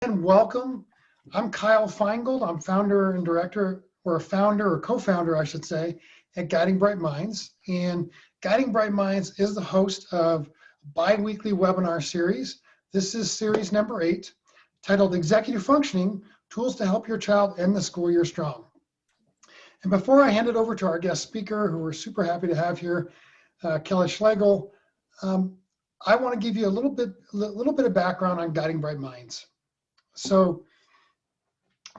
And welcome. I'm Kyle Feingold. I'm founder and director, or a founder or co-founder, I should say, at Guiding Bright Minds. And Guiding Bright Minds is the host of a bi-weekly webinar series. This is series number 8, titled Executive Functioning, Tools to Help Your Child End the School Year Strong. And before I hand it over to our guest speaker, who we're super happy to have here, Kelly Schlegel, I want to give you a little bit of background on Guiding Bright Minds. So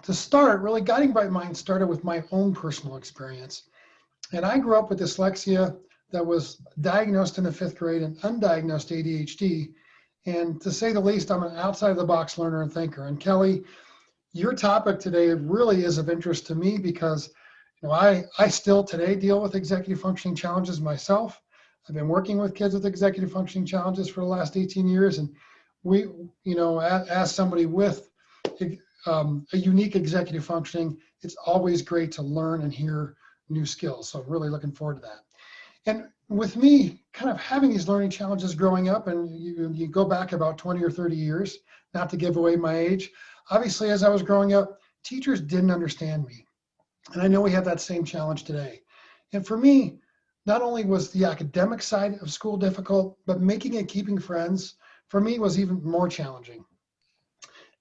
to start, really, Guiding Bright Minds started with my own personal experience. And I grew up with dyslexia that was diagnosed in the 5th grade and undiagnosed ADHD. And to say the least, I'm an outside of the box learner and thinker. And Kelly, your topic today really is of interest to me because I still today deal with executive functioning challenges myself. I've been working with kids with executive functioning challenges for the last 18 years. And we, as somebody with a unique executive functioning, it's always great to learn and hear new skills. So I'm really looking forward to that. And with me kind of having these learning challenges growing up, and you go back about 20 or 30 years, not to give away my age, obviously as I was growing up, teachers didn't understand me. And I know we have that same challenge today. And for me, not only was the academic side of school difficult, but making and keeping friends for me was even more challenging.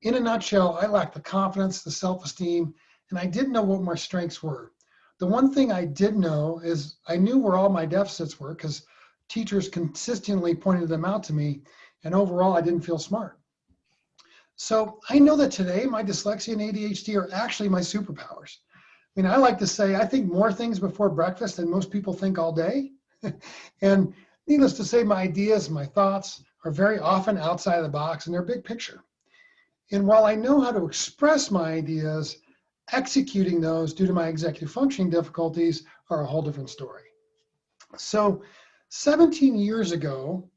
In a nutshell, I lacked the confidence, the self-esteem, and I didn't know what my strengths were. The one thing I did know is I knew where all my deficits were because teachers consistently pointed them out to me, and overall I didn't feel smart. So I know that today my dyslexia and ADHD are actually my superpowers. I mean, I like to say I think more things before breakfast than most people think all day. And needless to say, my ideas, my thoughts are very often outside of the box and they're big picture. And while I know how to express my ideas, executing those due to my executive functioning difficulties are a whole different story. So 17 years ago,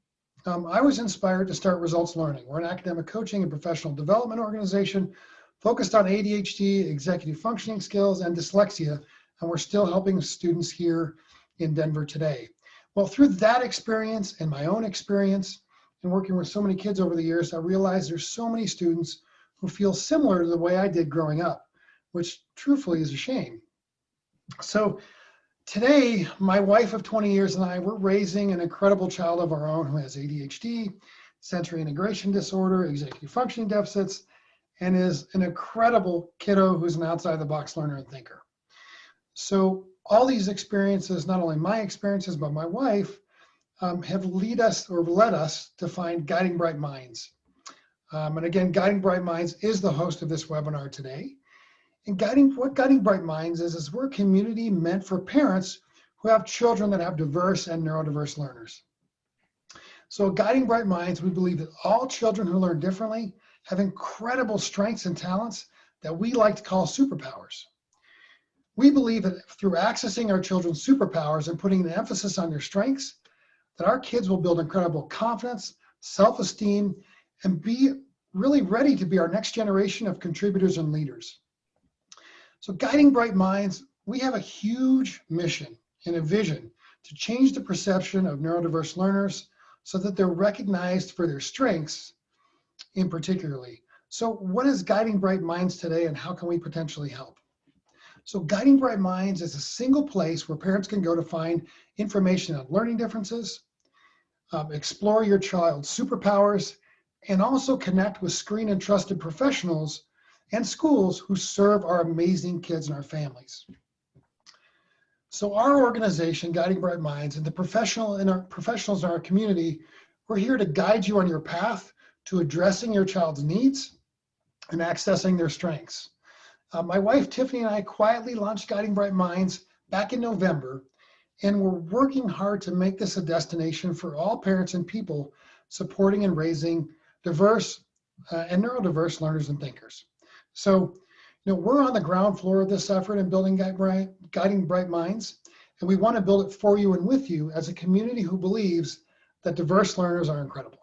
I was inspired to start Results Learning. We're an academic coaching and professional development organization focused on ADHD, executive functioning skills, and dyslexia, and we're still helping students here in Denver today. Well, through that experience and my own experience and working with so many kids over the years, I realized there's so many students who feel similar to the way I did growing up, which truthfully is a shame. So today, my wife of 20 years and I, we're raising an incredible child of our own who has ADHD, sensory integration disorder, executive functioning deficits, and is an incredible kiddo who's an outside the box learner and thinker. So all these experiences, not only my experiences, but my wife, have led us to find Guiding Bright Minds. And again, Guiding Bright Minds is the host of this webinar today. And what Guiding Bright Minds is we're a community meant for parents who have children that have diverse and neurodiverse learners. So Guiding Bright Minds, we believe that all children who learn differently have incredible strengths and talents that we like to call superpowers. We believe that through accessing our children's superpowers and putting the emphasis on their strengths, that our kids will build incredible confidence, self-esteem, and be really ready to be our next generation of contributors and leaders. So Guiding Bright Minds, we have a huge mission and a vision to change the perception of neurodiverse learners so that they're recognized for their strengths in particularly. So what is Guiding Bright Minds today and how can we potentially help? So Guiding Bright Minds is a single place where parents can go to find information on learning differences, explore your child's superpowers, and also connect with screened and trusted professionals and schools who serve our amazing kids and our families. So our organization, Guiding Bright Minds, and the professionals in our community, we're here to guide you on your path to addressing your child's needs and accessing their strengths. My wife, Tiffany, and I quietly launched Guiding Bright Minds back in November, and we're working hard to make this a destination for all parents and people supporting and raising diverse and neurodiverse learners and thinkers. So, we're on the ground floor of this effort in building Guiding Bright Minds, and we want to build it for you and with you as a community who believes that diverse learners are incredible.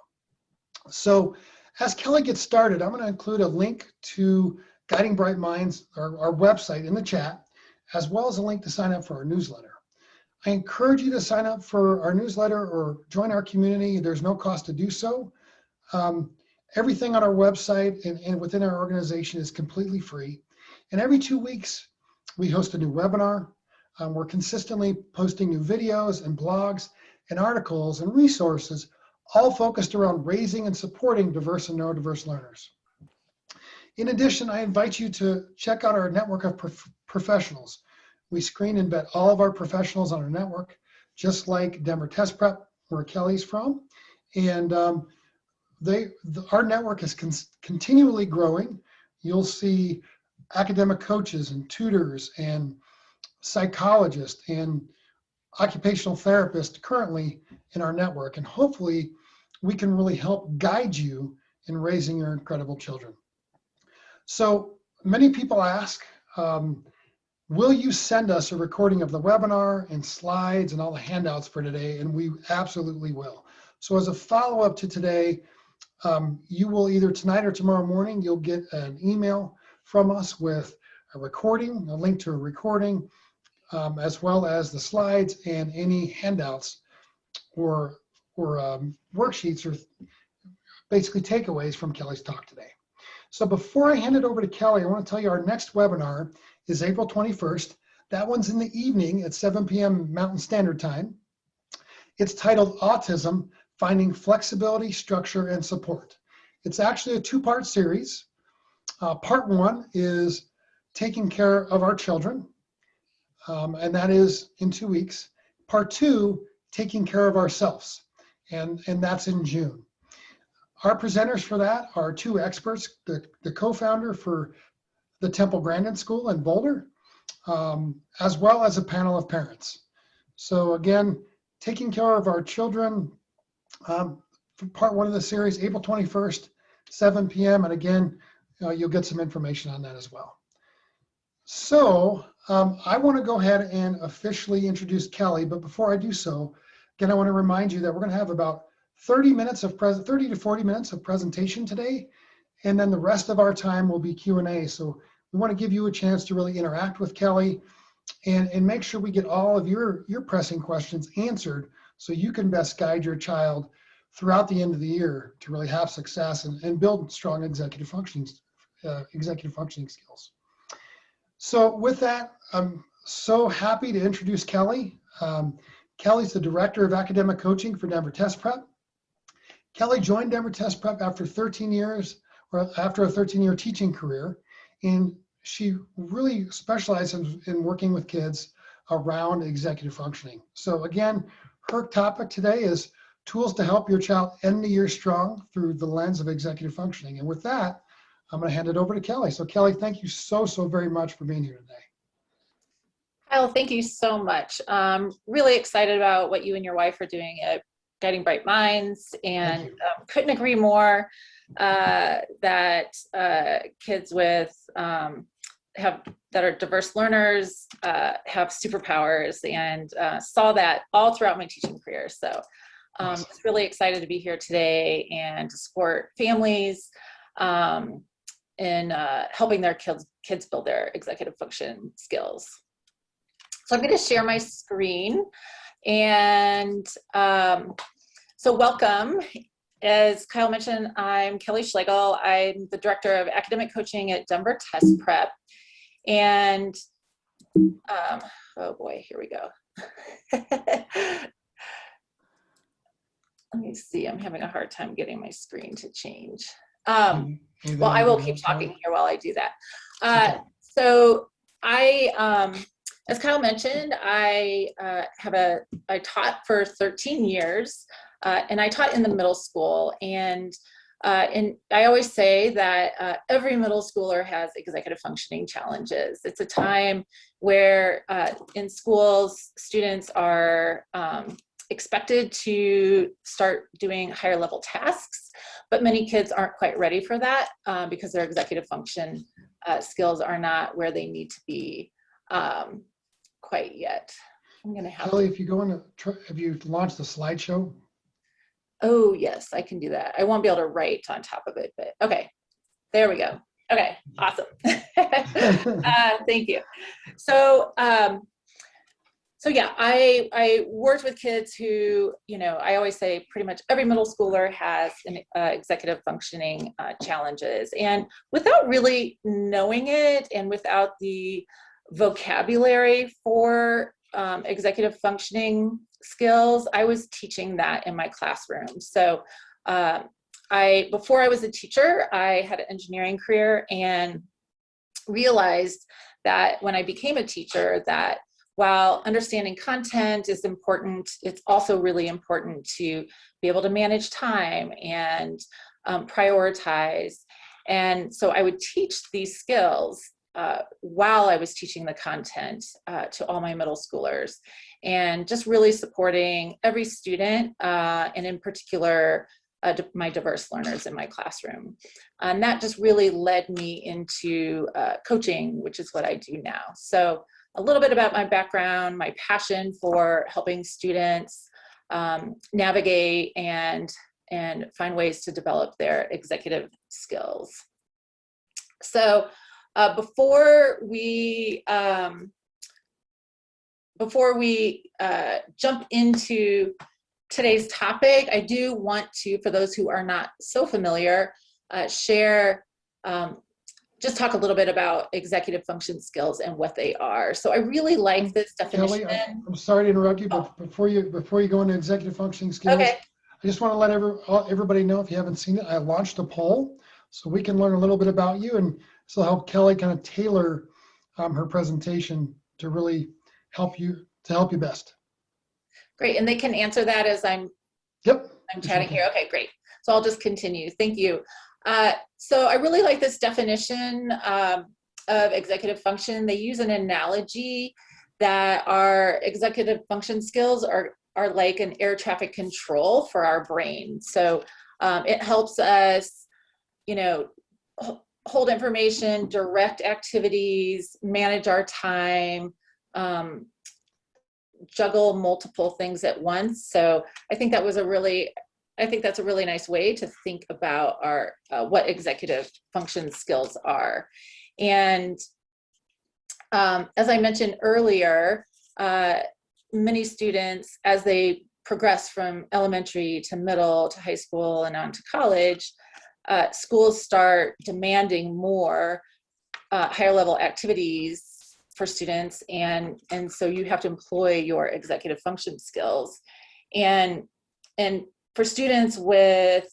So as Kelly gets started, I'm going to include a link to Guiding Bright Minds, our website, in the chat, as well as a link to sign up for our newsletter. I encourage you to sign up for our newsletter or join our community. There's no cost to do so. Everything on our website and within our organization is completely free. And every 2 weeks, we host a new webinar. We're consistently posting new videos and blogs and articles and resources, all focused around raising and supporting diverse and neurodiverse learners. In addition, I invite you to check out our network of professionals. We screen and vet all of our professionals on our network, just like Denver Test Prep, where Kelly's from. And our network is continually growing. You'll see academic coaches and tutors and psychologists and occupational therapists currently in our network. And hopefully we can really help guide you in raising your incredible children. So many people ask, will you send us a recording of the webinar and slides and all the handouts for today? And we absolutely will. So as a follow-up to today, you will either tonight or tomorrow morning, you'll get an email from us with a recording, a link to a recording, as well as the slides and any handouts or worksheets or basically takeaways from Kelly's talk today. So before I hand it over to Kelly, I want to tell you our next webinar is April 21st. That one's in the evening at 7 p.m. Mountain Standard Time. It's titled Autism, Finding Flexibility, Structure, and Support. It's actually a two-part series. Part one is taking care of our children, and that is in 2 weeks. Part two, taking care of ourselves, and that's in June. Our presenters for that are two experts, the co-founder for the Temple Grandin School in Boulder, as well as a panel of parents. So again, taking care of our children, part one of the series, April 21st, 7 p.m. And again, you'll get some information on that as well. So I want to go ahead and officially introduce Kelly, but before I do so, again, I want to remind you that we're going to have about 30 to 40 minutes of presentation today, and then the rest of our time will be Q&A. So we want to give you a chance to really interact with Kelly and make sure we get all of your pressing questions answered so you can best guide your child throughout the end of the year to really have success and build strong executive functioning skills. So with that, I'm so happy to introduce Kelly. Kelly's the Director of Academic Coaching for Denver Test Prep. Kelly joined Denver Test Prep after a 13-year teaching career, and she really specializes in working with kids around executive functioning. So again, her topic today is tools to help your child end the year strong through the lens of executive functioning. And with that, I'm going to hand it over to Kelly. So Kelly, thank you so very much for being here today. Kyle, thank you so much. Really excited about what you and your wife are doing at Guiding Bright Minds, and couldn't agree more that kids with that are diverse learners have superpowers, and saw that all throughout my teaching career. So just really excited to be here today and to support families in helping their kids build their executive function skills. So I'm going to share my screen, and so welcome. As Kyle mentioned, I'm Kelly Schlegel. I'm the Director of Academic Coaching at Denver Test Prep. And oh boy, here we go. Let me see, I'm having a hard time getting my screen to change. Well, I will keep talking here while I do that. So as Kyle mentioned, I taught for 13 years, and I taught in the middle school. And I always say that every middle schooler has executive functioning challenges. It's a time where in schools, students are expected to start doing higher level tasks, but many kids aren't quite ready for that because their executive function skills are not where they need to be quite yet. I'm gonna have Kelly, if you go into, have you launched the slideshow? Oh yes, I can do that. I won't be able to write on top of it, but okay, there we go. Okay, awesome. Thank you. So So yeah, I worked with kids who, you know, I always say pretty much every middle schooler has an executive functioning challenges. And without really knowing it and without the vocabulary for executive functioning skills, I was teaching that in my classroom. So before I was a teacher, I had an engineering career and realized that when I became a teacher that while understanding content is important, it's also really important to be able to manage time and prioritize. And so I would teach these skills while I was teaching the content to all my middle schoolers, and just really supporting every student, and in particular, my diverse learners in my classroom. And that just really led me into coaching, which is what I do now. So a little bit about my background, my passion for helping students navigate and find ways to develop their executive skills. So before we jump into today's topic, I do want to, for those who are not so familiar, share, just talk a little bit about executive function skills and what they are. So I really like this definition. Kelly, I'm sorry to interrupt you, but before you go into executive functioning skills, Okay. I just want to let everybody know, if you haven't seen it, I launched a poll so we can learn a little bit about you, and this will help Kelly kind of tailor her presentation to really help you best. Great, and they can answer that as I'm chatting here. Okay, great. So I'll just continue. Thank you. So I really like this definition of executive function. They use an analogy that our executive function skills are like an air traffic control for our brain. So it helps us, you know, hold information, direct activities, manage our time, juggle multiple things at once. So I think that's a really nice way to think about our what executive function skills are. And as I mentioned earlier, many students, as they progress from elementary to middle to high school and on to college, schools start demanding more higher level activities for students, and so you have to employ your executive function skills. And for students with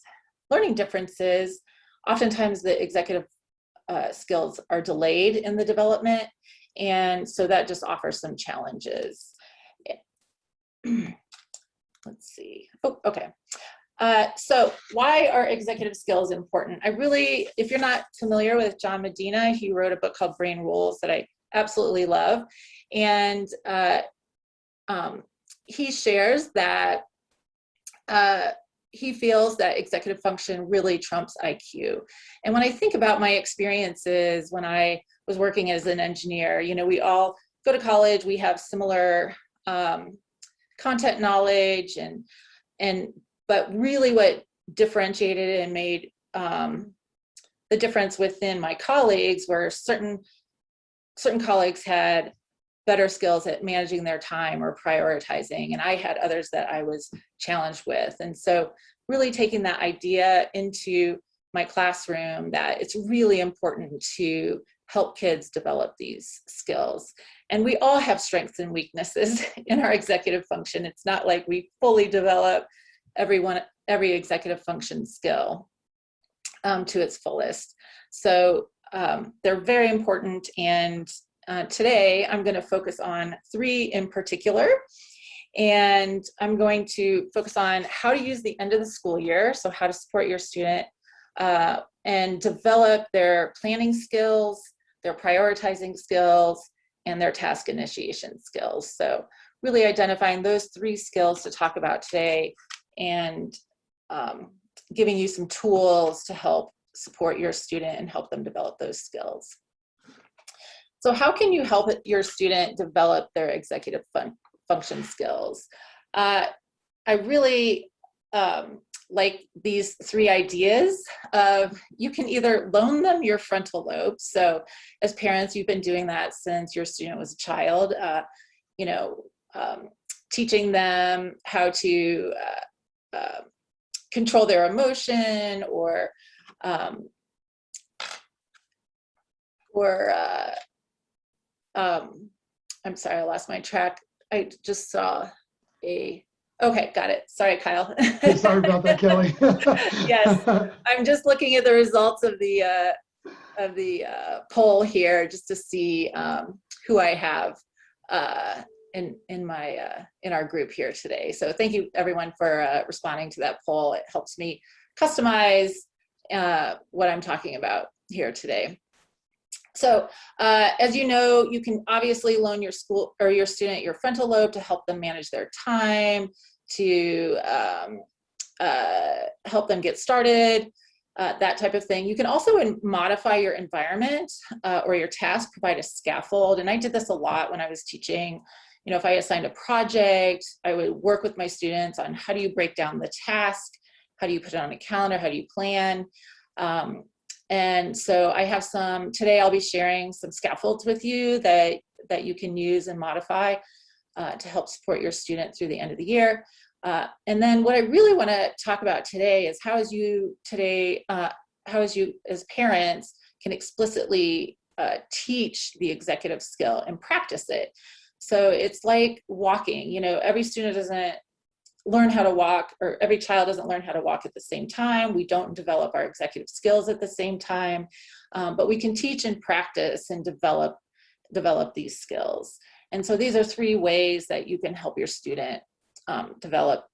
learning differences, oftentimes the executive skills are delayed in the development, and so that just offers some challenges. Let's see. Oh, okay. So why are executive skills important? If you're not familiar with John Medina, he wrote a book called Brain Rules that I absolutely love. And he shares that he feels that executive function really trumps IQ. And when I think about my experiences when I was working as an engineer, you know, we all go to college, we have similar content knowledge, but really what differentiated and made the difference within my colleagues were certain colleagues had better skills at managing their time or prioritizing, and I had others that I was challenged with. And so really taking that idea into my classroom, that it's really important to help kids develop these skills. And we all have strengths and weaknesses in our executive function. It's not like we fully develop every executive function skill to its fullest. So they're very important, and today I'm going to focus on 3 in particular, and I'm going to focus on how to use the end of the school year, so how to support your student and develop their planning skills, their prioritizing skills, and their task initiation skills. So really identifying those 3 skills to talk about today, and giving you some tools to help support your student and help them develop those skills. So how can you help your student develop their executive function skills? I really like these 3 ideas of, you can either loan them your frontal lobe. So as parents, you've been doing that since your student was a child. You know, teaching them how to control their emotion, or I'm sorry, I lost my track. I just saw okay, got it. Sorry, Kyle. Sorry about that, Kelly. Yes, I'm just looking at the results of the poll here, just to see who I have in our group here today. So thank you everyone for responding to that poll. It helps me customize what I'm talking about here today. So as you know, you can obviously loan your school or your student your frontal lobe to help them manage their time, to help them get started, that type of thing. You can also modify your environment or your task, provide a scaffold. And I did this a lot when I was teaching. You know, if I assigned a project, I would work with my students on how do you break down the task, how do you put it on a calendar, how do you plan. And so I have today I'll be sharing some scaffolds with you that you can use and modify to help support your student through the end of the year. And then what I really want to talk about today is how as you as parents can explicitly teach the executive skill and practice it. So it's like walking, you know, every student doesn't learn how to walk, or every child doesn't learn how to walk at the same time. We don't develop our executive skills at the same time, but we can teach and practice and develop these skills. And so these are 3 ways that you can help your student develop.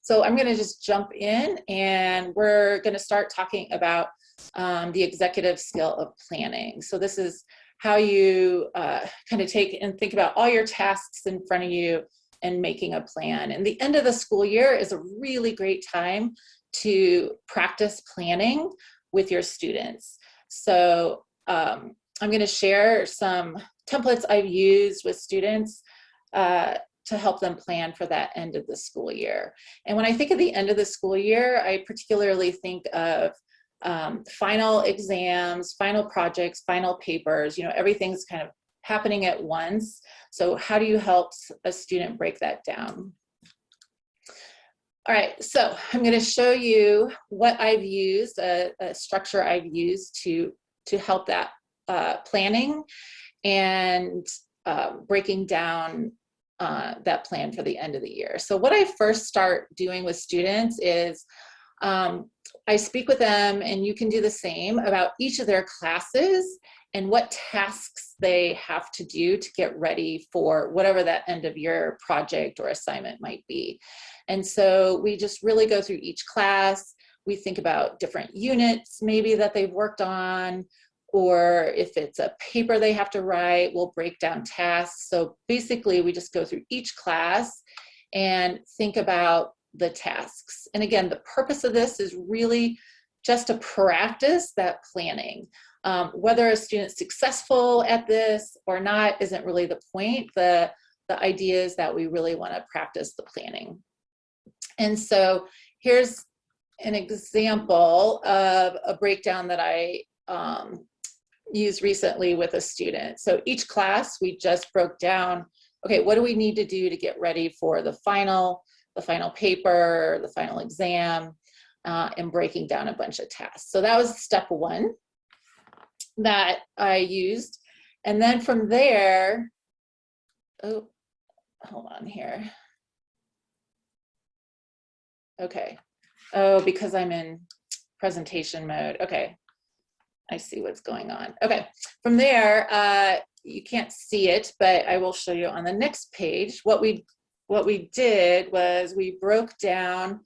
So I'm going to just jump in, and we're going to start talking about the executive skill of planning. So this is how you kind of take and think about all your tasks in front of you and making a plan. And the end of the school year is a really great time to practice planning with your students. So I'm going to share some templates I've used with students to help them plan for that end of the school year. And when I think of the end of the school year, I particularly think of final exams, final projects, final papers. You know, everything's kind of happening at once. So how do you help a student break that down? All right, so I'm going to show you what I've used, a structure I've used to help that planning and breaking down that plan for the end of the year. So what I first start doing with students is I speak with them, and you can do the same, about each of their classes and what tasks they have to do to get ready for whatever that end of year project or assignment might be. And so we just really go through each class. We think about different units maybe that they've worked on, or if it's a paper they have to write, we'll break down tasks. So basically we just go through each class and think about the tasks. And again, the purpose of this is really just to practice that planning. Whether a student's successful at this or not isn't really the point. The idea is that we really want to practice the planning. And so here's an example of a breakdown that I used recently with a student. So each class, we just broke down, okay, what do we need to do to get ready for the final paper, the final exam, and breaking down a bunch of tasks. So that was step 1 that I used. And then from there, oh, hold on here. Okay. Oh, because I'm in presentation mode. Okay. I see what's going on. Okay. From there, you can't see it, but I will show you on the next page. What we did was we broke down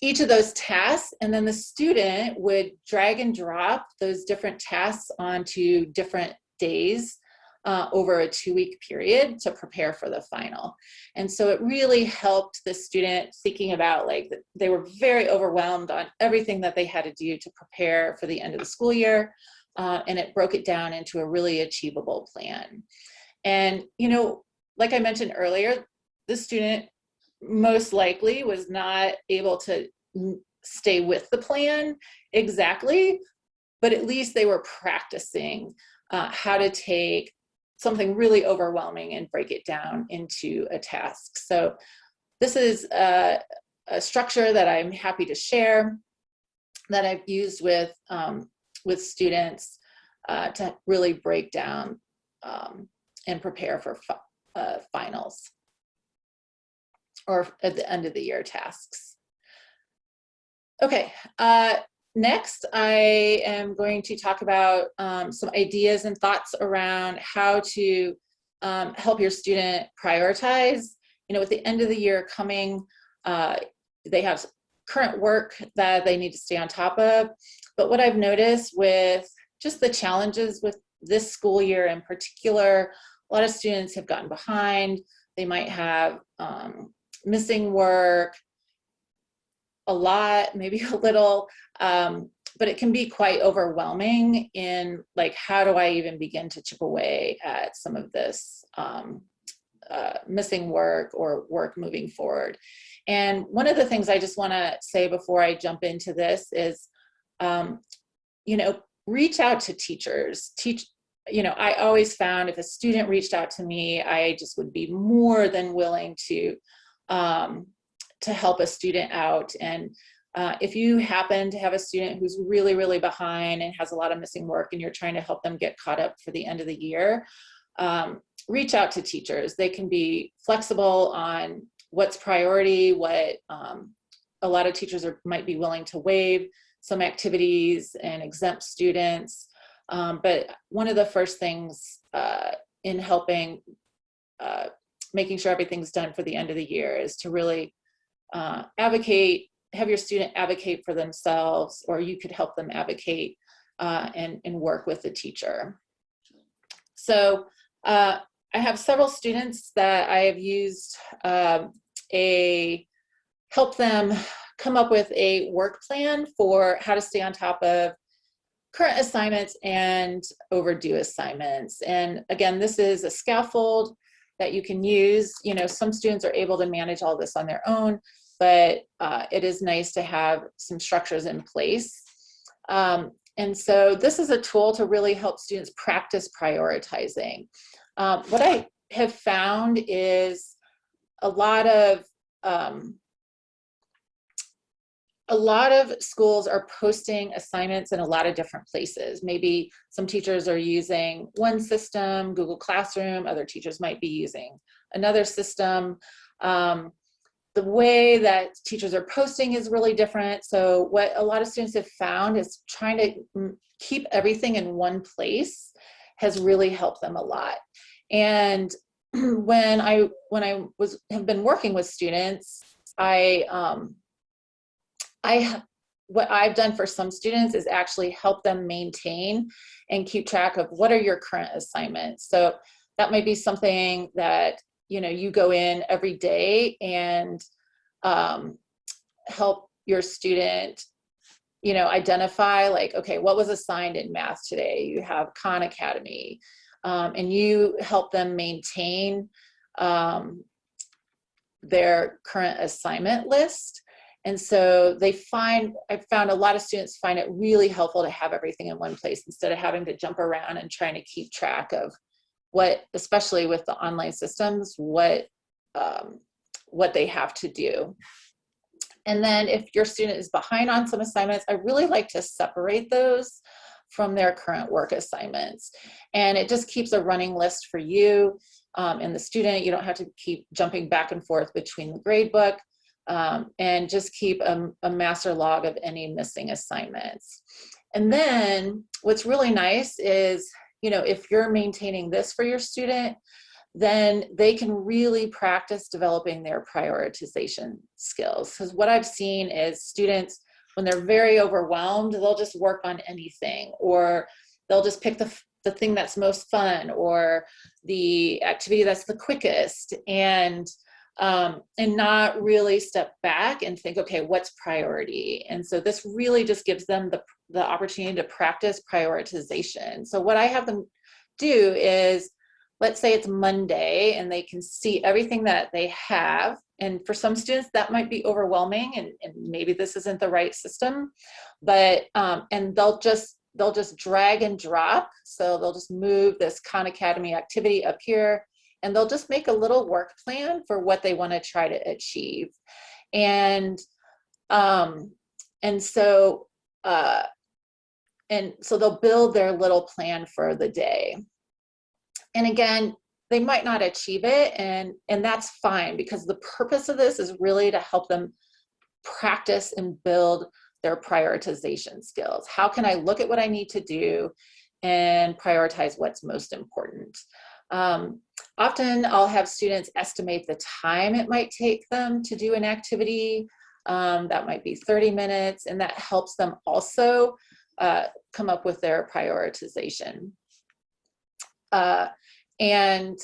each of those tasks, and then the student would drag and drop those different tasks onto different days over a 2-week period to prepare for the final. And so it really helped the student thinking about, like, they were very overwhelmed on everything that they had to do to prepare for the end of the school year. And it broke it down into a really achievable plan. And, you know, like I mentioned earlier, the student most likely was not able to stay with the plan exactly, but at least they were practicing how to take something really overwhelming and break it down into a task. So this is a structure that I'm happy to share that I've used with students to really break down and prepare for finals or at the end of the year tasks. Okay, next I am going to talk about some ideas and thoughts around how to help your student prioritize. You know, with the end of the year coming, they have current work that they need to stay on top of. But what I've noticed with just the challenges with this school year in particular, a lot of students have gotten behind. They might have missing work, a lot, maybe a little, but it can be quite overwhelming in like, how do I even begin to chip away at some of this missing work or work moving forward. And one of the things I just want to say before I jump into this is, you know, reach out to teachers. You know, I always found if a student reached out to me, I just would be more than willing to help a student out. And if you happen to have a student who's really, really behind and has a lot of missing work and you're trying to help them get caught up for the end of the year, reach out to teachers. They can be flexible on what's priority, what a lot of teachers might be willing to waive some activities and exempt students. But one of the first things in helping making sure everything's done for the end of the year is to really advocate, have your student advocate for themselves, or you could help them advocate and work with the teacher. So I have several students that I have used help them come up with a work plan for how to stay on top of current assignments and overdue assignments. And again, this is a scaffold that you can use. You know, some students are able to manage all this on their own, but it is nice to have some structures in place. And so this is a tool to really help students practice prioritizing. What I have found is a lot of schools are posting assignments in a lot of different places. Maybe some teachers are using one system, Google Classroom, other teachers might be using another system. The way that teachers are posting is really different. So what a lot of students have found is trying to keep everything in one place has really helped them a lot. And when I have been working with students, what I've done for some students is actually help them maintain and keep track of what are your current assignments. So that might be something that, you know, you go in every day and help your student, you know, identify like, okay, what was assigned in math today? You have Khan Academy, and you help them maintain their current assignment list. And so I've found a lot of students find it really helpful to have everything in one place instead of having to jump around and trying to keep track of what, especially with the online systems, what they have to do. And then if your student is behind on some assignments, I really like to separate those from their current work assignments. And it just keeps a running list for you and the student. You don't have to keep jumping back and forth between the grade book. And just keep a master log of any missing assignments. And then what's really nice is, you know, if you're maintaining this for your student, then they can really practice developing their prioritization skills. Because what I've seen is students, when they're very overwhelmed, they'll just work on anything, or they'll just pick the thing that's most fun, or the activity that's the quickest, and not really step back and think, okay, what's priority? And so this really just gives them the opportunity to practice prioritization. So what I have them do is, let's say it's Monday and they can see everything that they have. And for some students that might be overwhelming, and maybe this isn't the right system, but, and they'll just they'll just drag and drop. So they'll just move this Khan Academy activity up here, and they'll just make a little work plan for what they want to try to achieve. And so they'll build their little plan for the day. And again, they might not achieve it, and that's fine, because the purpose of this is really to help them practice and build their prioritization skills. How can I look at what I need to do and prioritize what's most important? Often I'll have students estimate the time it might take them to do an activity. That might be 30 minutes, and that helps them also come up with their prioritization. And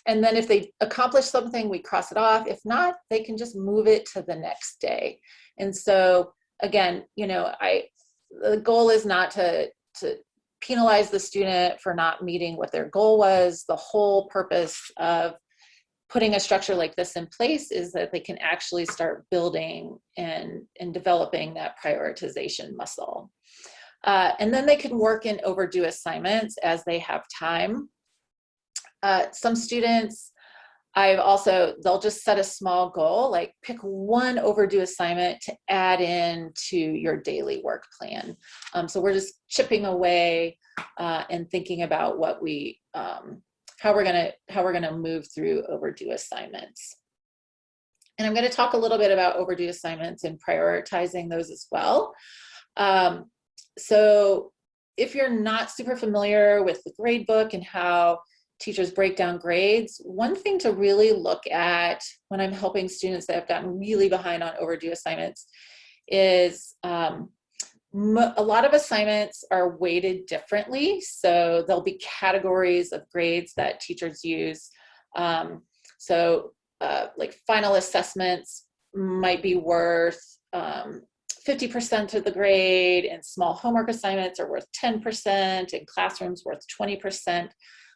then if they accomplish something, we cross it off. If not, they can just move it to the next day. And so again, you know, the goal is not to penalize the student for not meeting what their goal was. The whole purpose of putting a structure like this in place is that they can actually start building and developing that prioritization muscle. And then they can work in overdue assignments as they have time. Some students, they'll just set a small goal, like pick one overdue assignment to add in to your daily work plan. So we're just chipping away and thinking about what how we're gonna move through overdue assignments. And I'm gonna talk a little bit about overdue assignments and prioritizing those as well. So if you're not super familiar with the grade book and how teachers break down grades, one thing to really look at when I'm helping students that have gotten really behind on overdue assignments is a lot of assignments are weighted differently. So there'll be categories of grades that teachers use. Like final assessments might be worth 50% of the grade, and small homework assignments are worth 10%, and classrooms worth 20%.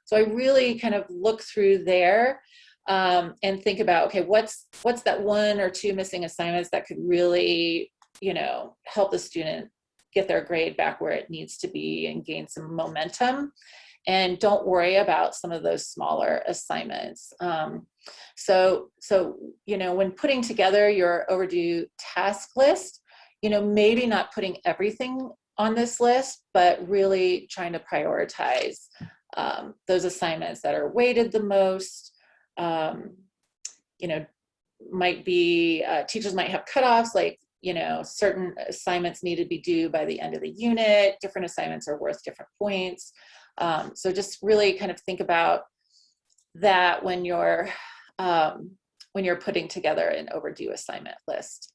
So I really kind of look through there and think about, okay, what's that one or two missing assignments that could really, you know, help the student get their grade back where it needs to be and gain some momentum. And don't worry about some of those smaller assignments. So, you know, when putting together your overdue task list, you know, maybe not putting everything on this list, but really trying to prioritize those assignments that are weighted the most. You know, might be, teachers might have cutoffs, like, you know, certain assignments need to be due by the end of the unit, different assignments are worth different points. So just really kind of think about that when you're putting together an overdue assignment list.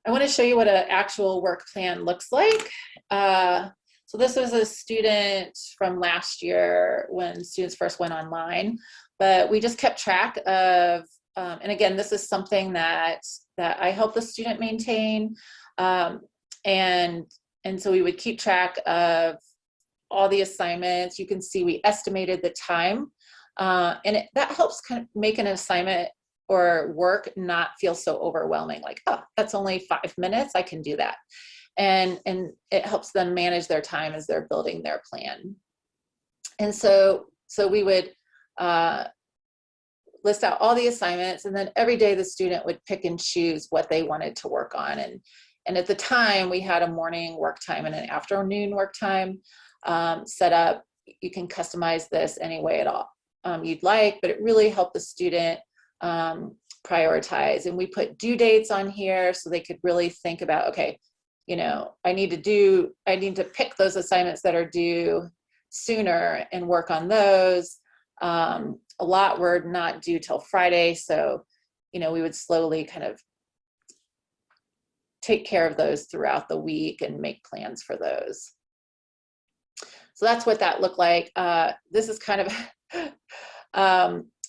I want to show you what an actual work plan looks like. So this was a student from last year when students first went online, but we just kept track of, and again, this is something that I help the student maintain. And so we would keep track of all the assignments. You can see we estimated the time, and that helps kind of make an assignment or work not feel so overwhelming, like, oh, that's only 5 minutes, I can do that. And it helps them manage their time as they're building their plan. And so we would list out all the assignments, and then every day the student would pick and choose what they wanted to work on. And at the time, we had a morning work time and an afternoon work time set up. You can customize this any way at all you'd like, but it really helped the student prioritize. And we put due dates on here so they could really think about, okay, you know, I need to pick those assignments that are due sooner and work on those. A lot were not due till Friday, so, you know, we would slowly kind of take care of those throughout the week and make plans for those. So that's what that looked like. This is kind of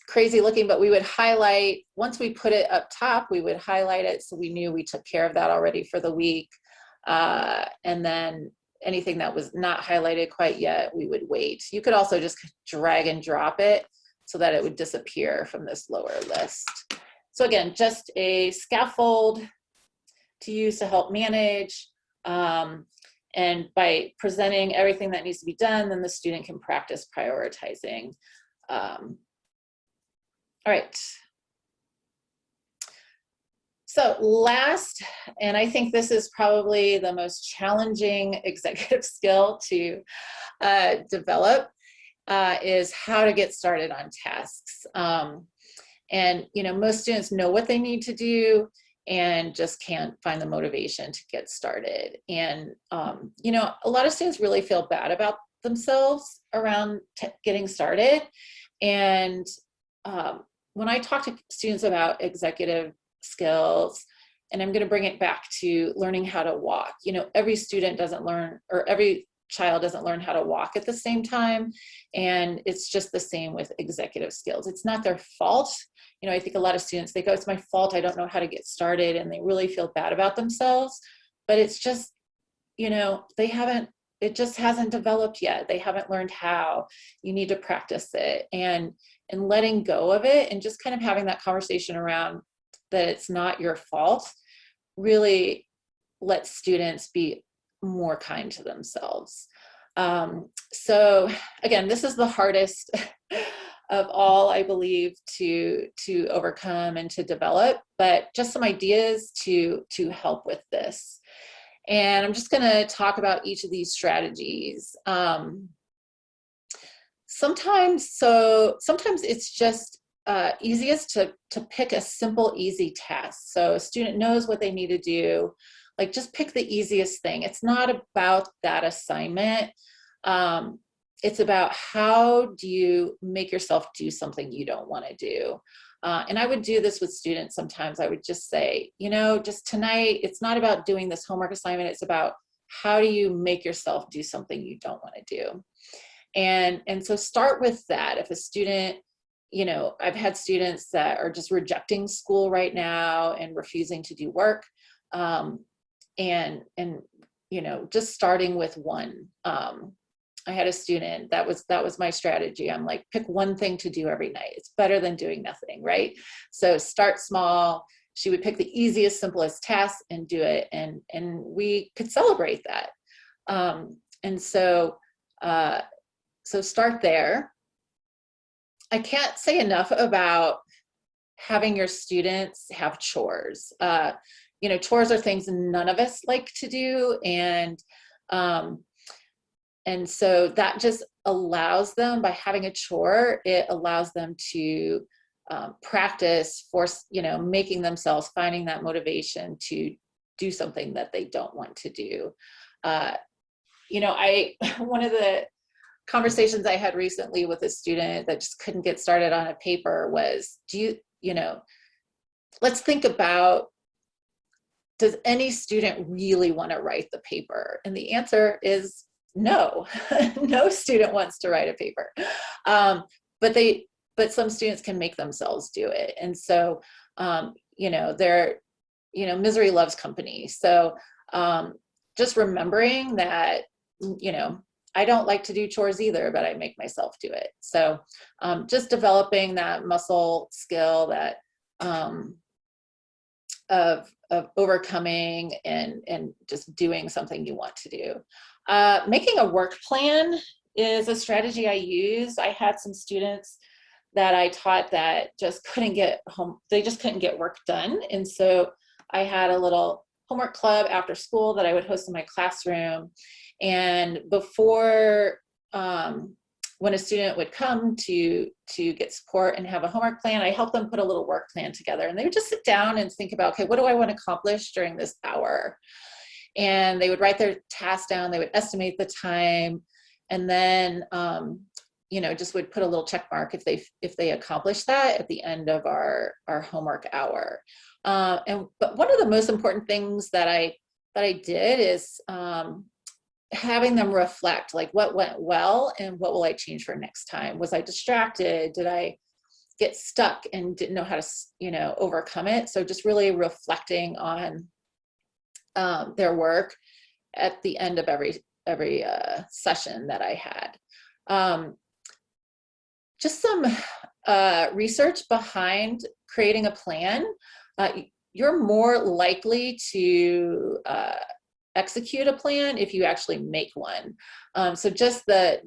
crazy looking, but we would highlight, once we put it up top, we would highlight it so we knew we took care of that already for the week. And then anything that was not highlighted quite yet, we would wait. You could also just drag and drop it so that it would disappear from this lower list. So again, just a scaffold to use to help manage. And by presenting everything that needs to be done, then the student can practice prioritizing. All right. So last, and I think this is probably the most challenging executive skill to develop, is how to get started on tasks. And most students know what they need to do and just can't find the motivation to get started. And a lot of students really feel bad about themselves around getting started. And when I talk to students about executive skills, and I'm going to bring it back to learning how to walk. Every student doesn't learn, or every child doesn't learn how to walk at the same time. And it's just the same with executive skills. It's not their fault. I think a lot of students, they go, it's my fault, I don't know how to get started, and they really feel bad about themselves. But it's just, it just hasn't developed yet. They haven't learned how. You need to practice it, and letting go of it, and just kind of having that conversation around that it's not your fault really lets students be more kind to themselves. So again, this is the hardest of all, I believe, to overcome and to develop, but just some ideas to help with this. And I'm just going to talk about each of these strategies. Sometimes it's just easiest to pick a simple, easy task. So a student knows what they need to do. Like, just pick the easiest thing. It's not about that assignment. It's about how do you make yourself do something you don't want to do. And I would do this with students sometimes. I would just say, just tonight, it's not about doing this homework assignment. It's about how do you make yourself do something you don't want to do. And so start with that. If a student, I've had students that are just rejecting school right now and refusing to do work. And just starting with one. I had a student, that was my strategy. I'm like, pick one thing to do every night. It's better than doing nothing, right? So start small. She would pick the easiest, simplest task and do it. And we could celebrate that. So start there. I can't say enough about having your students have chores. Chores are things none of us like to do. And so that just allows them, by having a chore, it allows them to practice making themselves, finding that motivation to do something that they don't want to do. One of the conversations I had recently with a student that just couldn't get started on a paper was, let's think about, does any student really want to write the paper? And the answer is no. No student wants to write a paper. But some students can make themselves do it. And so, misery loves company. So just remembering that, I don't like to do chores either, but I make myself do it. So just developing that muscle skill that of overcoming and just doing something you want to do. Making a work plan is a strategy I use. I had some students that I taught that just couldn't get home. They just couldn't get work done. And so I had a little homework club after school that I would host in my classroom. And before, when a student would come to get support and have a homework plan, I helped them put a little work plan together. And they would just sit down and think about, okay, what do I want to accomplish during this hour? And they would write their task down. They would estimate the time, and then just would put a little check mark if they accomplished that at the end of our homework hour. But one of the most important things that I did is having them reflect, like, what went well and what will I change for next time? Was I distracted? Did I get stuck and didn't know how to overcome it? So just really reflecting on their work at the end of every session that I had. Just some research behind creating a plan. You're more likely to execute a plan if you actually make one. So just the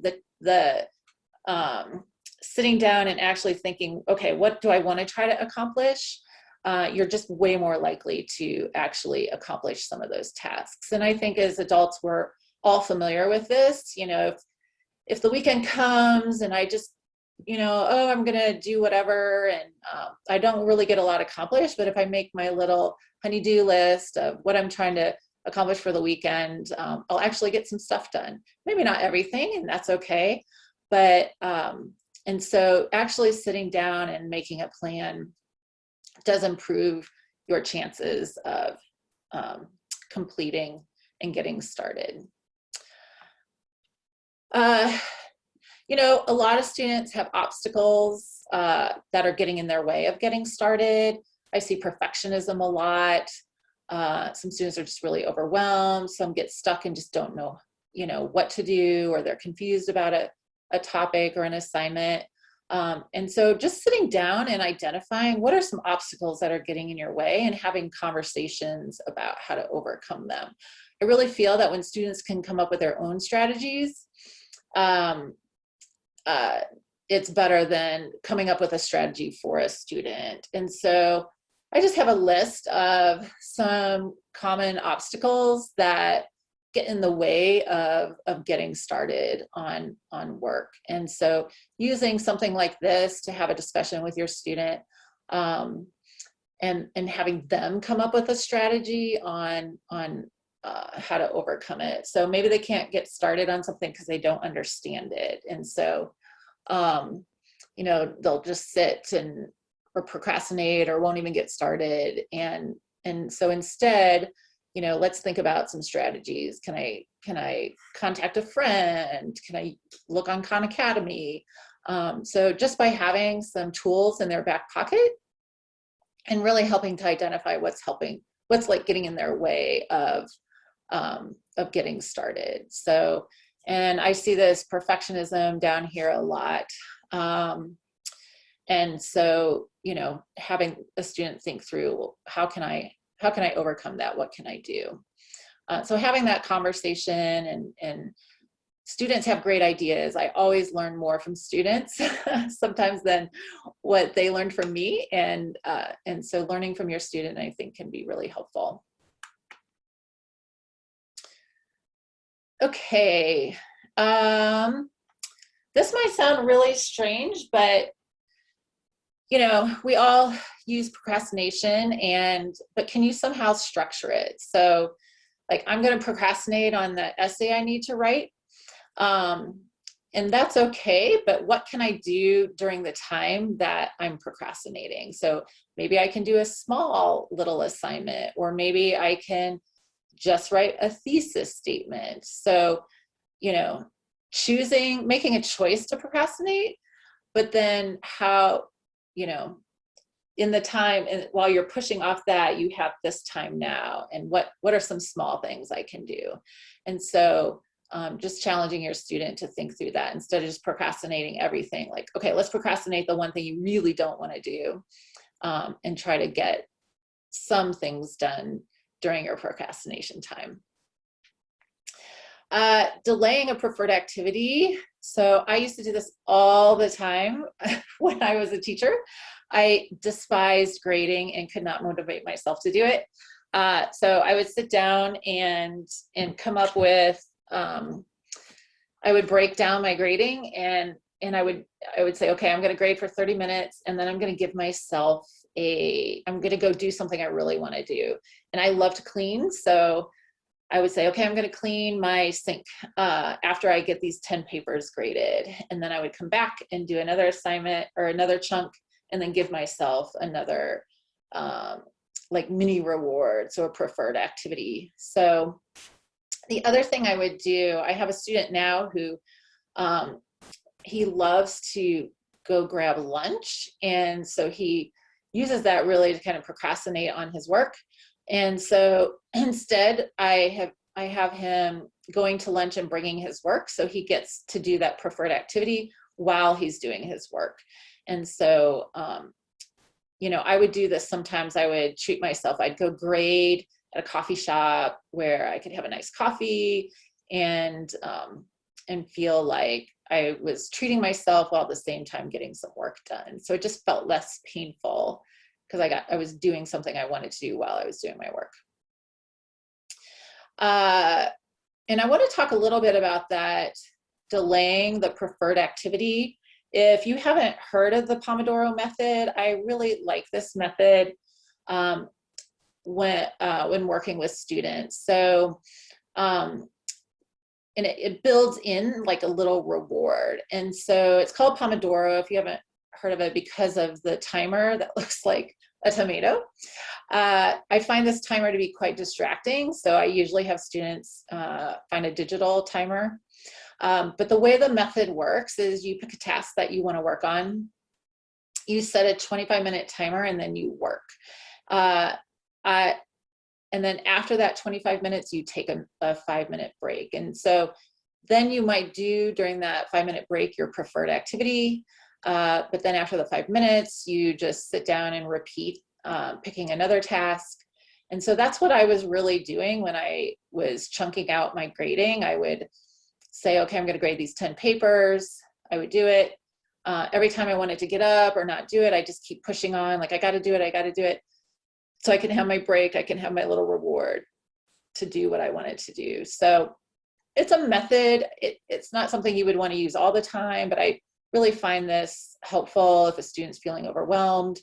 sitting down and actually thinking, okay, what do I want to try to accomplish? You're just way more likely to actually accomplish some of those tasks. And I think as adults, we're all familiar with this. You know, if the weekend comes and I just, you know, oh, I'm gonna do whatever, and I don't really get a lot accomplished, but if I make my little honey-do list of what I'm trying to accomplish for the weekend, I'll actually get some stuff done. Maybe not everything, and that's okay. But, and so actually sitting down and making a plan does improve your chances of completing and getting started. You know, a lot of students have obstacles that are getting in their way of getting started. I see perfectionism a lot. Some students are just really overwhelmed. Some get stuck and just don't know, you know, what to do, or they're confused about a topic or an assignment. And so just sitting down and identifying what are some obstacles that are getting in your way and having conversations about how to overcome them. I really feel that when students can come up with their own strategies, it's better than coming up with a strategy for a student. And so I just have a list of some common obstacles that get in the way of getting started on work. And so using something like this to have a discussion with your student, and having them come up with a strategy on how to overcome it. So maybe they can't get started on something because they don't understand it. And so, you know, they'll just sit or procrastinate or won't even get started. And so instead, you know, let's think about some strategies. Can I contact a friend? Can I look on Khan Academy? So just by having some tools in their back pocket and really helping to identify what's like getting in their way of getting started. So, and I see this perfectionism down here a lot. And so, you know, having a student think through, how can I overcome that? What can I do? So having that conversation, and students have great ideas. I always learn more from students sometimes than what they learned from me. And so learning from your student, I think, can be really helpful. Okay. This might sound really strange, but you know, we all use procrastination, but can you somehow structure it? So like, I'm going to procrastinate on the essay I need to write. And that's okay, but what can I do during the time that I'm procrastinating? So maybe I can do a small little assignment, or maybe I can just write a thesis statement. So, you know, making a choice to procrastinate, but then how, you know, in the time, and while you're pushing off that, you have this time now, and what are some small things I can do? And so just challenging your student to think through that instead of just procrastinating everything. Like, okay, let's procrastinate the one thing you really don't want to do, and try to get some things done during your procrastination time. Delaying a preferred activity. So I used to do this all the time when I was a teacher. I despised grading and could not motivate myself to do it. So I would sit down and come up with, I would break down my grading, and I would say, okay, I'm going to grade for 30 minutes, and then I'm going to give myself I'm going to go do something I really want to do. And I love to clean. So I would say, okay, I'm going to clean my sink after I get these 10 papers graded. And then I would come back and do another assignment or another chunk, and then give myself another like mini reward, so a preferred activity. So the other thing I would do, I have a student now who he loves to go grab lunch. And so he uses that really to kind of procrastinate on his work. And so instead I have him going to lunch and bringing his work. So he gets to do that preferred activity while he's doing his work. And so, you know, I would do this sometimes. I would treat myself. I'd go grade at a coffee shop where I could have a nice coffee and feel like I was treating myself while at the same time getting some work done. So it just felt less painful because I was doing something I wanted to do while I was doing my work. And I want to talk a little bit about that, delaying the preferred activity. If you haven't heard of the Pomodoro method, I really like this method when working with students. So, and it builds in like a little reward. And so it's called Pomodoro, if you haven't heard of it, because of the timer that looks like a tomato. I find this timer to be quite distracting. So I usually have students find a digital timer. But the way the method works is you pick a task that you want to work on. You set a 25-minute timer and then you work. And then after that 25 minutes, you take a 5-minute break. And so then you might do during that 5-minute break your preferred activity. But then after the 5 minutes, you just sit down and repeat picking another task. And so that's what I was really doing when I was chunking out my grading. I would say, okay, I'm going to grade these 10 papers. I would do it. Every time I wanted to get up or not do it, I just keep pushing on, like, I got to do it, I got to do it. So I can have my break, I can have my little reward to do what I wanted to do. So it's a method. It's not something you would want to use all the time, but I really find this helpful if a student's feeling overwhelmed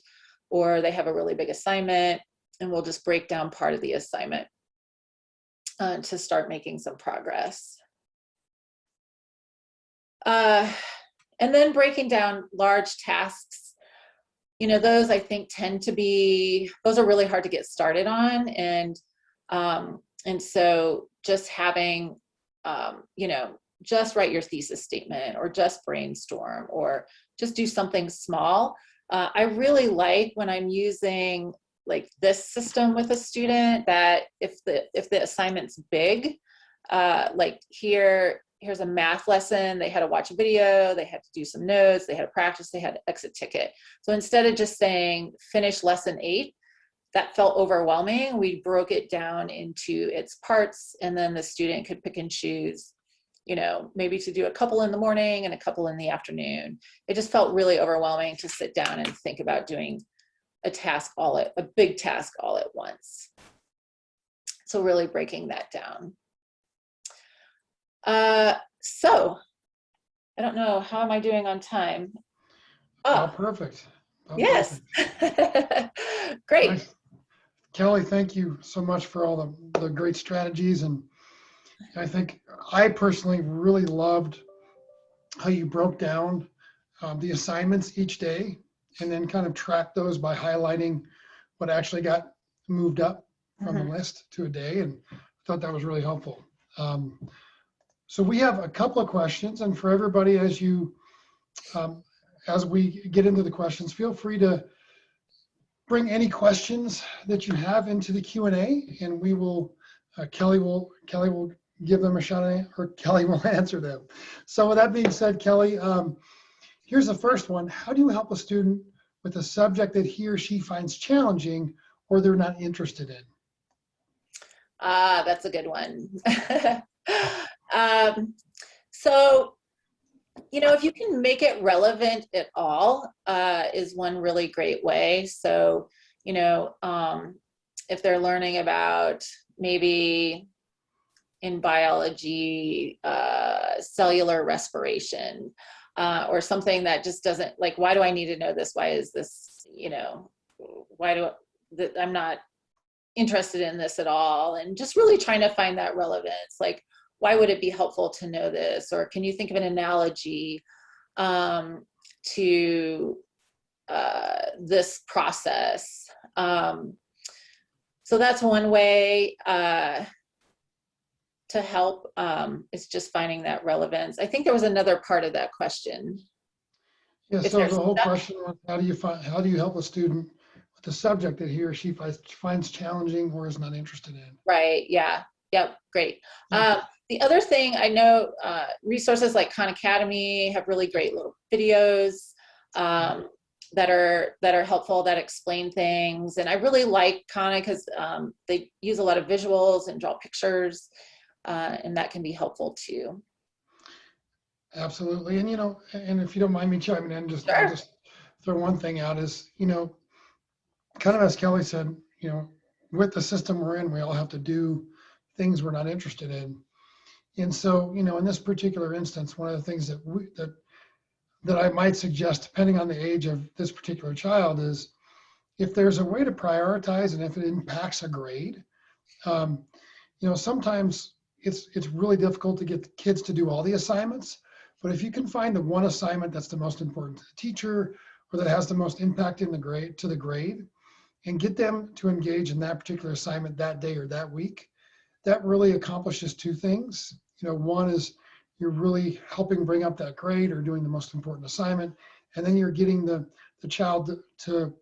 or they have a really big assignment, and we'll just break down part of the assignment to start making some progress. And then breaking down large tasks. You know, those I think tend to be, those are really hard to get started on. And so just having, you know, just write your thesis statement or just brainstorm or just do something small. I really like when I'm using like this system with a student that if the assignment's big, like here's a math lesson, they had to watch a video, they had to do some notes, they had to practice, they had to exit ticket. So instead of just saying finish lesson 8, that felt overwhelming. We broke it down into its parts, and then the student could pick and choose, you know, maybe to do a couple in the morning and a couple in the afternoon. It just felt really overwhelming to sit down and think about doing a big task all at once. So really breaking that down. So I don't know, how am I doing on time? Oh, perfect. Yes. Perfect. Great. Nice. Kelly, thank you so much for all the great strategies. And I think I personally really loved how you broke down the assignments each day and then kind of tracked those by highlighting what actually got moved up from the list to a day. And I thought that was really helpful. So we have a couple of questions, and for everybody, as we get into the questions, feel free to bring any questions that you have into the Q&A, and we will, Kelly will give them a shot at, or Kelly will answer them. So with that being said, Kelly, here's the first one. How do you help a student with a subject that he or she finds challenging or they're not interested in? That's a good one. So, you know, if you can make it relevant at all, is one really great way. So, you know, if they're learning about maybe in biology, cellular respiration, or something that just doesn't, like, why do I need to know this? Why is this, you know, I'm not interested in this at all, and just really trying to find that relevance. Like, why would it be helpful to know this? Or can you think of an analogy to this process? So that's one way to help, is just finding that relevance. I think there was another part of that question. Yeah, so the whole question was, how do you help a student with the subject that he or she finds challenging or is not interested in? Right, yeah, yep, great. The other thing, I know resources like Khan Academy have really great little videos. that are helpful, that explain things. And I really like Kana because they use a lot of visuals and draw pictures, and that can be helpful too. Absolutely. And, and if you don't mind me chiming in, I'll Sure. just throw one thing out is, kind of as Kelly said, with the system we're in, we all have to do things we're not interested in. And so, in this particular instance, one of the things that I might suggest, depending on the age of this particular child, is if there's a way to prioritize and if it impacts a grade, sometimes it's really difficult to get kids to do all the assignments. But if you can find the one assignment that's the most important to the teacher or that has the most impact in the grade, and get them to engage in that particular assignment that day or that week, that really accomplishes two things. One is you're really helping bring up that grade or doing the most important assignment, and then you're getting the child to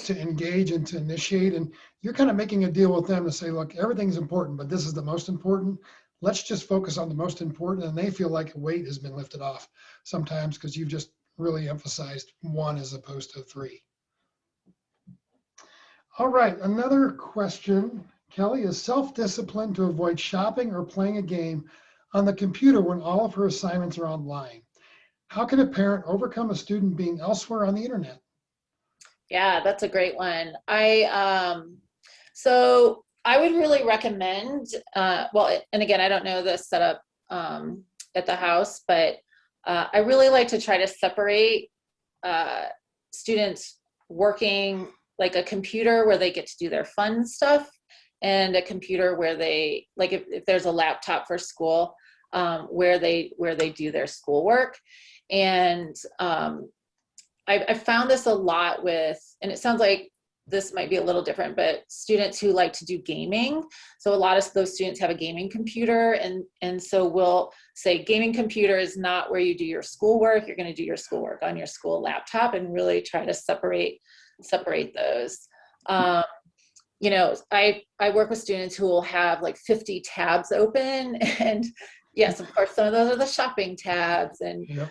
engage and to initiate, and you're kind of making a deal with them to say, look, everything's important, but this is the most important. Let's just focus on the most important, and they feel like a weight has been lifted off sometimes because you've just really emphasized one as opposed to three. All right, another question, Kelly, is self-discipline to avoid shopping or playing a game on the computer when all of her assignments are online. How can a parent overcome a student being elsewhere on the internet? Yeah, that's a great one. So I would really recommend, well, and again, I don't know the setup at the house, but I really like to try to separate students working, like a computer where they get to do their fun stuff and a computer where they, like if there's a laptop for school, where they do their schoolwork. And I found this a lot with, and it sounds like this might be a little different, but students who like to do gaming. So a lot of those students have a gaming computer, and so we'll say gaming computer is not where you do your schoolwork. You're going to do your schoolwork on your school laptop, and really try to separate those. I work with students who will have like 50 tabs open, and yes, of course, some of those are the shopping tabs, and Yep.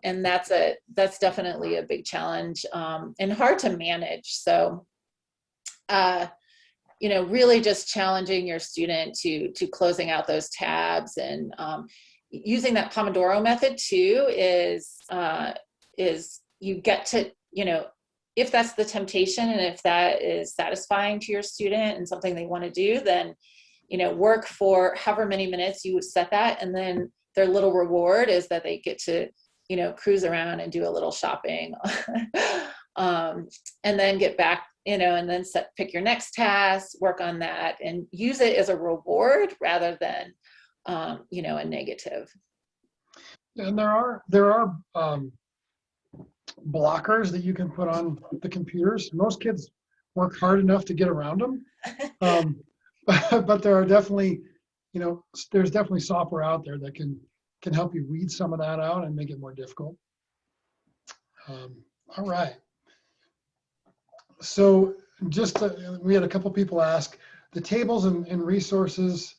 And that's definitely a big challenge, and hard to manage. So, really just challenging your student to closing out those tabs, and using that Pomodoro method too is you get to, if that's the temptation and if that is satisfying to your student and something they want to do, then work for however many minutes you would set that, and then their little reward is that they get to cruise around and do a little shopping, and then get back, and then pick your next task, work on that, and use it as a reward rather than a negative. And there are blockers that you can put on the computers. Most kids work hard enough to get around them, but there are definitely, there's definitely software out there that can help you weed some of that out and make it more difficult. All right. So we had a couple people ask the tables and resources.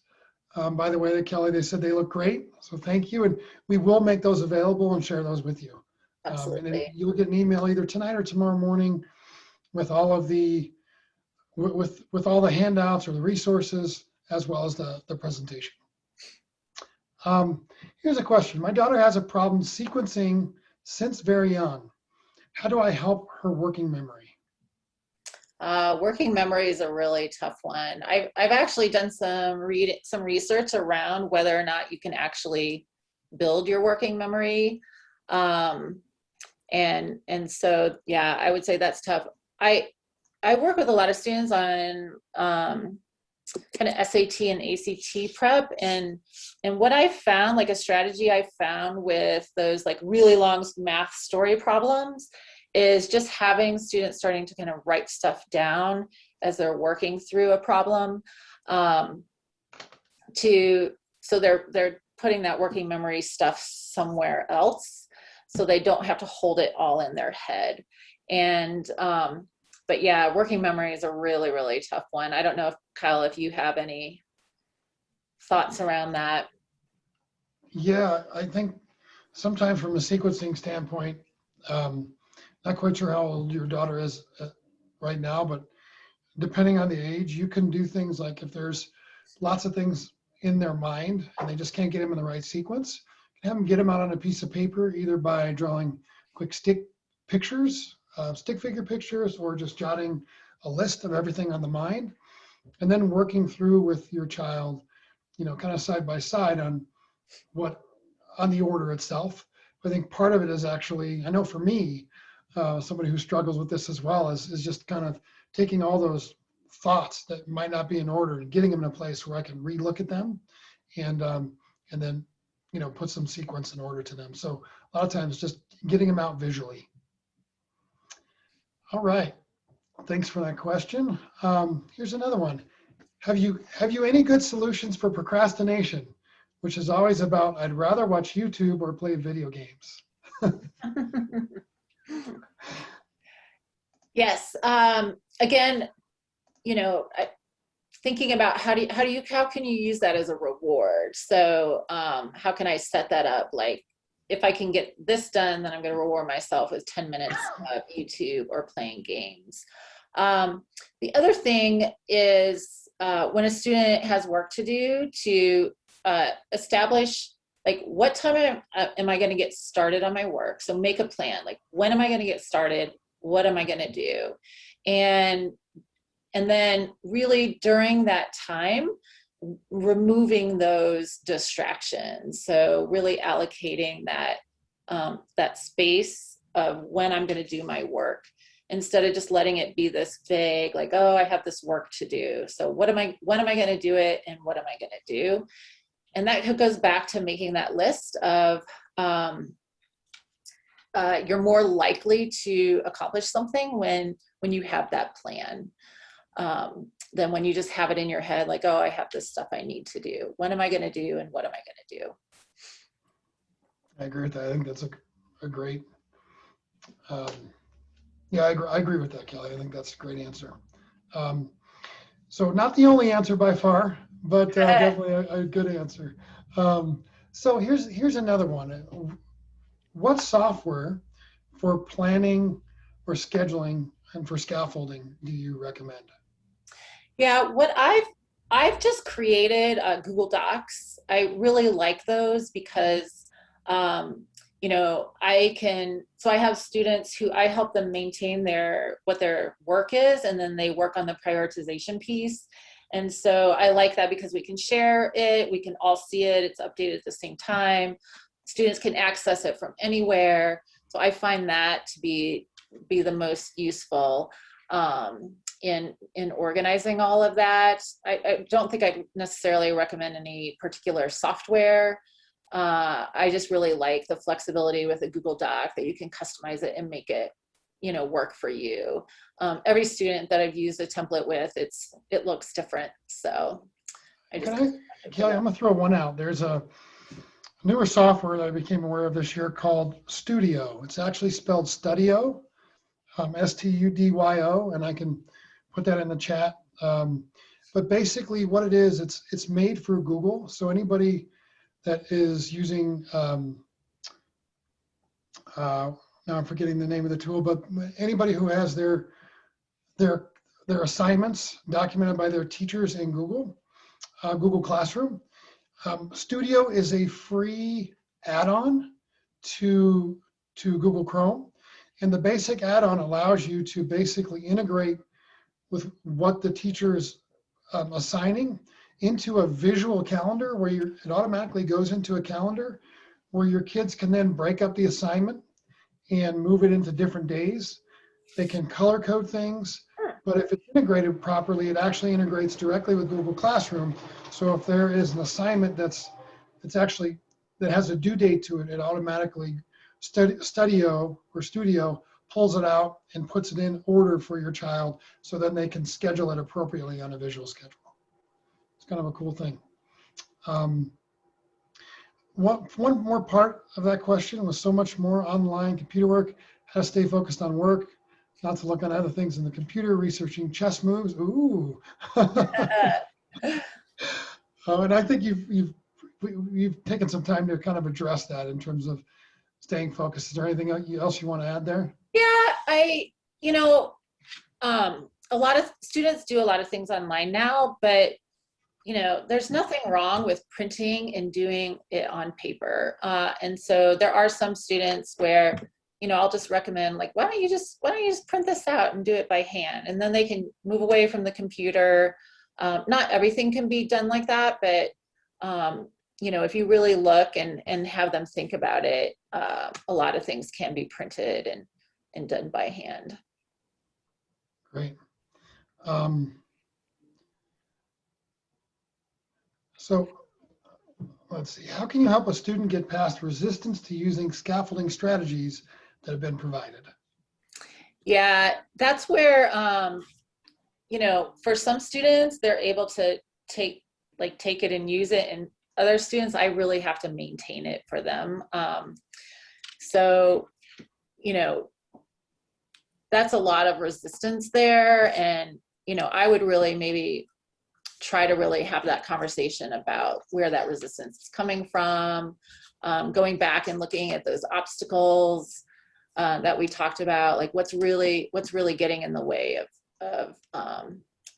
By the way, Kelly, they said they look great. So thank you. And we will make those available and share those with you. Absolutely. And then you'll get an email either tonight or tomorrow morning with all of the with all the handouts or the resources, as well as the presentation. Here's a question. My daughter has a problem sequencing since very young. How do I help her working memory? Working memory is a really tough one. I've actually done some research around whether or not you can actually build your working memory. And so, yeah, I would say that's tough. I work with a lot of students on kind of SAT and ACT prep, and what I found, like a strategy I found with those like really long math story problems, is just having students starting to kind of write stuff down as they're working through a problem, so they're putting that working memory stuff somewhere else, so they don't have to hold it all in their head. And but yeah, working memory is a really, really tough one. I don't know if Kyle, if you have any thoughts around that. Yeah, I think sometimes from a sequencing standpoint, Not quite sure how old your daughter is right now, but depending on the age, you can do things like if there's lots of things in their mind and they just can't get them in the right sequence, have them get them out on a piece of paper, either by drawing quick stick pictures, stick figure pictures, or just jotting a list of everything on the mind, and then working through with your child, kind of side by side on the order itself. I think part of it is actually, I know for me, somebody who struggles with this as well, is just kind of taking all those thoughts that might not be in order and getting them in a place where I can relook at them and then, put some sequence and order to them. So a lot of times just getting them out visually. All right. Thanks for that question. Here's another one. Have you any good solutions for procrastination, which is always about, I'd rather watch YouTube or play video games? Yes. Again, thinking about how can you use that as a reward? So how can I set that up? Like, if I can get this done, then I'm going to reward myself with 10 minutes of YouTube or playing games. The other thing is when a student has work to do, to establish, like, what time am I going to get started on my work? So make a plan. Like, when am I going to get started? What am I going to do? And then really during that time, removing those distractions. So really allocating that space of when I'm going to do my work, instead of just letting it be this vague, like, oh, I have this work to do. So when am I going to do it, and what am I going to do? And that goes back to making that list of you're more likely to accomplish something when you have that plan, than when you just have it in your head, like, oh, I have this stuff I need to do. When am I going to do, and what am I going to do? I agree with that. I think that's a great, yeah, I agree with that, Kelly. I think that's a great answer. So not the only answer by far, but definitely a good answer. So here's another one. What software for planning or scheduling and for scaffolding do you recommend? Yeah, what I've just created Google Docs. I really like those because I have students who I help them maintain what their work is, and then they work on the prioritization piece. And so I like that because we can share it, we can all see it, it's updated at the same time. Students can access it from anywhere. So I find that to be the most useful in organizing all of that. I don't think I necessarily recommend any particular software. I just really like the flexibility with a Google Doc that you can customize it and make it, work for you. Every student that I've used a template with, it looks different. So Kelly, I'm gonna throw one out. There's a newer software that I became aware of this year called Studio. It's actually spelled Studio, Studyo, and I can put that in the chat. But basically what it is, it's made for Google. So anybody that is using, now I'm forgetting the name of the tool, but anybody who has their assignments documented by their teachers in Google Classroom. Studio is a free add-on to Google Chrome. And the basic add-on allows you to basically integrate with what the teacher is assigning into a visual calendar where it automatically goes into a calendar where your kids can then break up the assignment and move it into different days. They can color code things, but if it's integrated properly, it actually integrates directly with Google Classroom. So if there is an assignment that has a due date to it, it automatically Studio pulls it out and puts it in order for your child, so then they can schedule it appropriately on a visual schedule. It's kind of a cool thing. One more part of that question was so much more online computer work, how to stay focused on work, not to look on other things in the computer, researching chess moves. Ooh. And I think you've taken some time to kind of address that in terms of staying focused. Is there anything else you want to add there? Yeah, you know, a lot of students do a lot of things online now, but you know, there's nothing wrong with printing and doing it on paper. And so there are some students where, you know, I'll just recommend like, why don't you just print this out and do it by hand? And then they can move away from the computer. Not everything can be done like that, but you know, if you really look and have them think about it, a lot of things can be printed and done by hand. Great. So let's see, how can you help a student get past resistance to using scaffolding strategies that have been provided? Yeah, that's where, you know, for some students, they're able to take it and use it. And other students, I really have to maintain it for them. So, you know, that's a lot of resistance there. And, you know, I would really maybe try to really have that conversation about where that resistance is coming from, going back and looking at those obstacles that we talked about, like what's really getting in the way of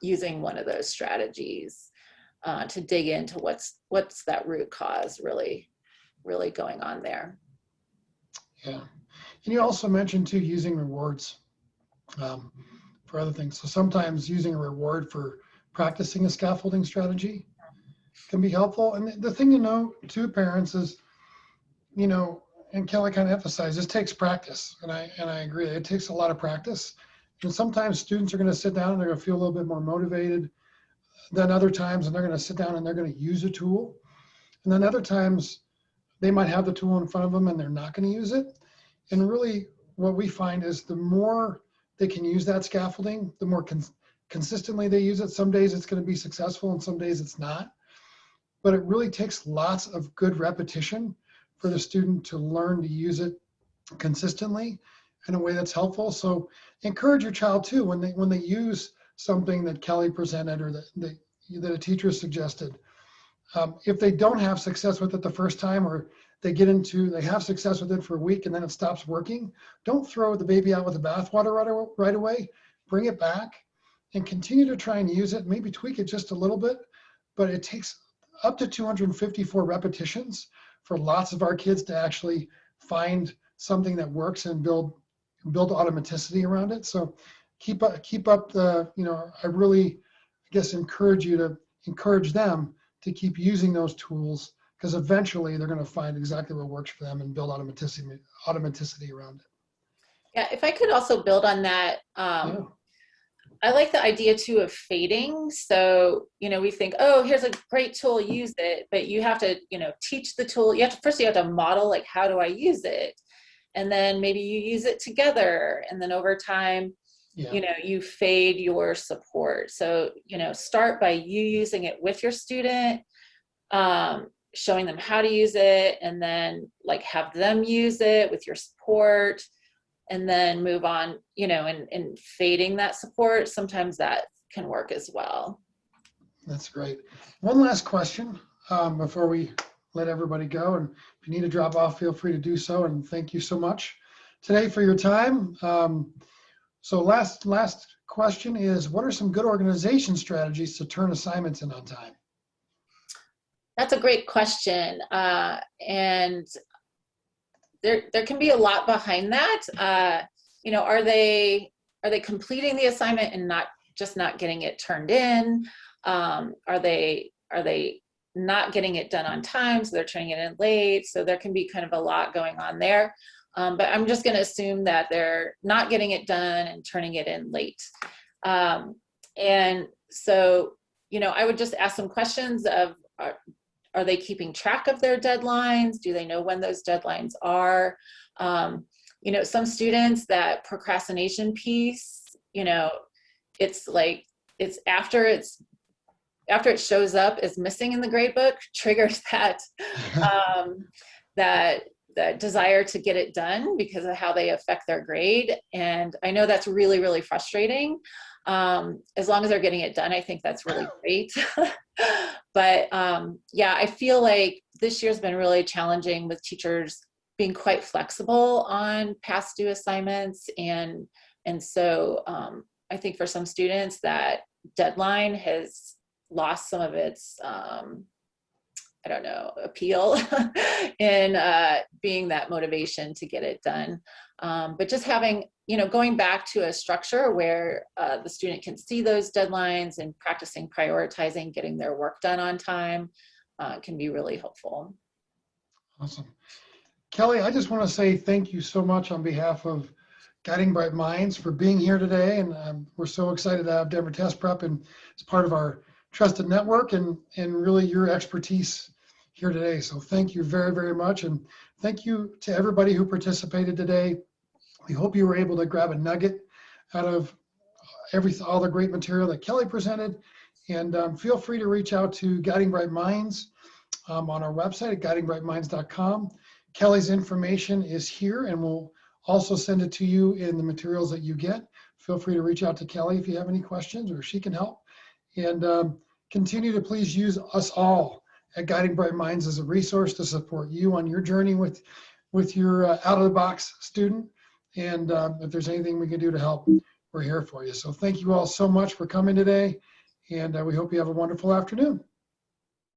using one of those strategies, to dig into what's that root cause really going on there. Yeah, and you also mentioned too using rewards for other things. So sometimes using a reward for practicing a scaffolding strategy can be helpful. And the thing to know too, parents, is, you know, and Kelly kind of emphasized, this takes practice. And I agree, it takes a lot of practice. And sometimes students are going to sit down and they're going to feel a little bit more motivated than other times, and they're going to sit down and they're going to use a tool. And then other times they might have the tool in front of them and they're not going to use it. And really what we find is the more they can use that scaffolding, the more consistently they use it. Some days it's going to be successful and some days it's not. But it really takes lots of good repetition for the student to learn to use it consistently in a way that's helpful. So encourage your child too, when they use something that Kelly presented or that a teacher suggested. If they don't have success with it the first time, or they have success with it for a week and then it stops working, don't throw the baby out with the bathwater right away. Bring it back and continue to try and use it, maybe tweak it just a little bit, but it takes up to 254 repetitions for lots of our kids to actually find something that works and build automaticity around it. So keep up the, you know, I really, I guess, encourage them to keep using those tools, because eventually they're going to find exactly what works for them and build automaticity around it. Yeah, if I could also build on that, Yeah. I like the idea too of fading. So, you know, we think, oh, here's a great tool, use it, but you have to, you know, teach the tool. You have to model, like, how do I use it? And then maybe you use it together. And then over time, you know, you fade your support. So, you know, start by you using it with your student, showing them how to use it, and then like have them use it with your support, and then move on, you know, and fading that support. Sometimes that can work as well. That's great. One last question before we let everybody go. And if you need to drop off, feel free to do so. And thank you so much today for your time. So last question is, what are some good organization strategies to turn assignments in on time? That's a great question. And there can be a lot behind that. You know, are they completing the assignment and not getting it turned in? Are they not getting it done on time, so they're turning it in late? So there can be kind of a lot going on there. But I'm just going to assume that they're not getting it done and turning it in late. And so, you know, I would just ask some questions of, are they keeping track of their deadlines? Do they know when those deadlines are? You know, some students, that procrastination piece, you know, it's like, it's after it shows up as missing in the grade book, triggers that, that desire to get it done because of how they affect their grade. And I know that's really, really frustrating. As long as they're getting it done, I think that's really great. But yeah, I feel like this year's been really challenging with teachers being quite flexible on past due assignments. And so I think for some students that deadline has lost some of its, I don't know, appeal in being that motivation to get it done. But just having, going back to a structure where the student can see those deadlines and practicing prioritizing, getting their work done on time can be really helpful. Awesome. Kelly, I just want to say thank you so much on behalf of Guiding Bright Minds for being here today. And we're so excited to have Denver Test Prep and as part of our trusted network and really your expertise here today. So thank you very, very much. And thank you to everybody who participated today. We hope you were able to grab a nugget out of all the great material that Kelly presented. And feel free to reach out to Guiding Bright Minds on our website at guidingbrightminds.com. Kelly's information is here, and we'll also send it to you in the materials that you get. Feel free to reach out to Kelly if you have any questions, or she can help. And continue to please use us all at Guiding Bright Minds as a resource to support you on your journey with your out-of-the-box student. And if there's anything we can do to help, we're here for you. So thank you all so much for coming today, and we hope you have a wonderful afternoon.